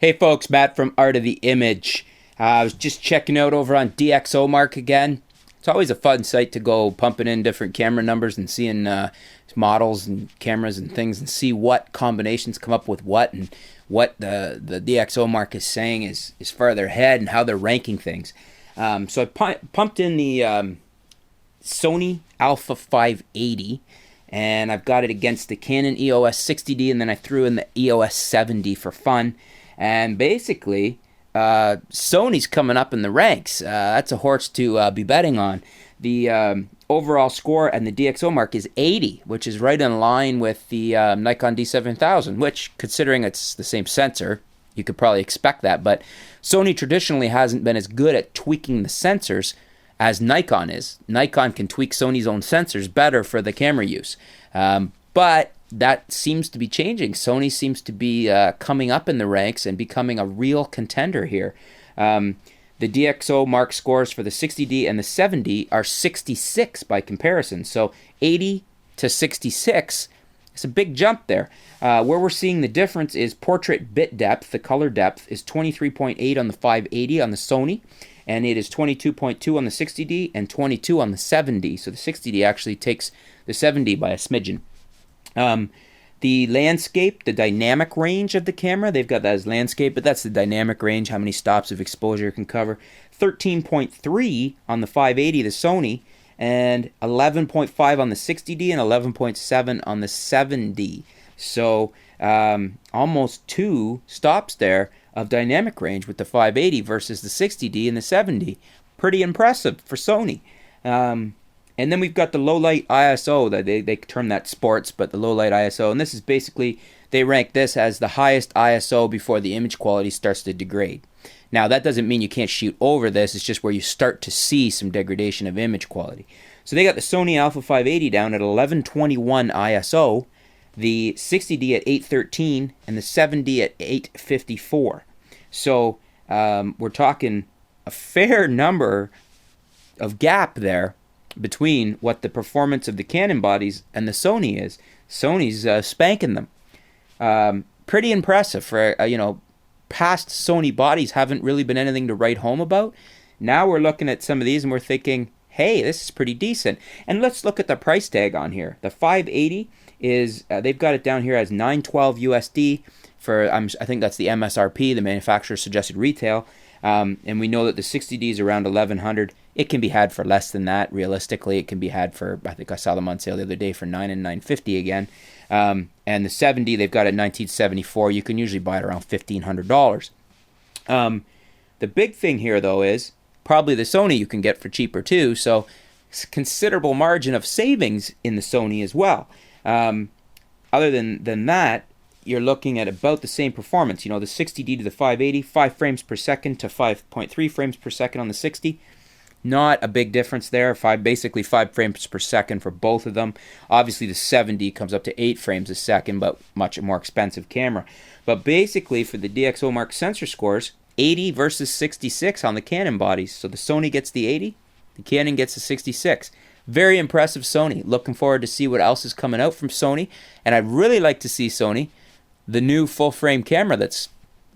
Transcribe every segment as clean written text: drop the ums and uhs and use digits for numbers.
Hey folks, Matt from Art of the Image. I was just checking out over on DXOMark again. It's always a fun site to go pumping in different camera numbers and seeing models and cameras and things and see what combinations come up with what and what the DXOMark is saying is farther ahead and how they're ranking things. So I pumped in the Sony Alpha 580 and I've got it against the Canon EOS 60D, and then I threw in the EOS 7D for fun. And basically, Sony's coming up in the ranks. That's a horse to be betting on. The overall score and the DXOMark is 80, which is right in line with the Nikon D7000, which, considering it's the same sensor, you could probably expect that. But Sony traditionally hasn't been as good at tweaking the sensors as Nikon is. Nikon can tweak Sony's own sensors better for the camera use. But that seems to be changing. Sony seems to be coming up in the ranks and becoming a real contender here. The DXOMark scores for the 60D and the 7D are 66 by comparison. So 80 to 66, it's a big jump there. Where we're seeing the difference is portrait bit depth. The color depth is 23.8 on the 580 on the Sony, and it is 22.2 on the 60D and 22 on the 7D. So the 60D actually takes the 7D by a smidgen. The landscape, the dynamic range of the camera, they've got that as landscape, but that's the dynamic range, how many stops of exposure it can cover. 13.3 on the 580, the Sony, and 11.5 on the 60D and 11.7 on the 7D. So almost 2 stops there of dynamic range with the 580 versus the 60D and the 7D. Pretty impressive for Sony. And then we've got the low light ISO, that they term that sports, but the low light ISO. And this is basically, they rank this as the highest ISO before the image quality starts to degrade. Now, that doesn't mean you can't shoot over this. It's just where you start to see some degradation of image quality. So they got the Sony Alpha 580 down at 1121 ISO, the 60D at 813, and the 7D at 854. So we're talking a fair number of gap there between what the performance of the Canon bodies and the Sony is. Sony's spanking them. Pretty impressive for, past Sony bodies haven't really been anything to write home about. Now we're looking at some of these and we're thinking, hey, this is pretty decent. And let's look at the price tag on here. The 580 is, they've got it down here as $912 USD for, I think that's the MSRP, the manufacturer suggested retail. And we know that the 60D is around $1,100. It can be had for less than that. Realistically, it can be had for, I think I saw them on sale the other day for $9 and $950 again. And the 7D, they've got it $1,974. You can usually buy it around $1,500. The big thing here, though, is probably the Sony you can get for cheaper, too. So it's a considerable margin of savings in the Sony as well. Other than that, you're looking at about the same performance. The 60D to the 580, 5 frames per second to 5.3 frames per second on the 60. Not a big difference there. Basically 5 frames per second for both of them. Obviously the 7D comes up to 8 frames a second, but much more expensive camera. But basically for the DXOMark sensor scores, 80 versus 66 on the Canon bodies. So the Sony gets the 80, the Canon gets the 66. Very impressive Sony. Looking forward to see what else is coming out from Sony. And I'd really like to see Sony, the new full frame camera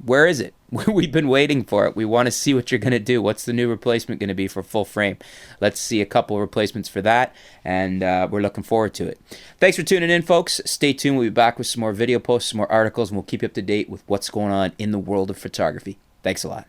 where is it? We've been waiting for it. We want to see what you're going to do. What's the new replacement going to be for full frame? Let's see a couple of replacements for that, and we're looking forward to it. Thanks for tuning in, folks. Stay tuned. We'll be back with some more video posts, some more articles, and we'll keep you up to date with what's going on in the world of photography. Thanks a lot.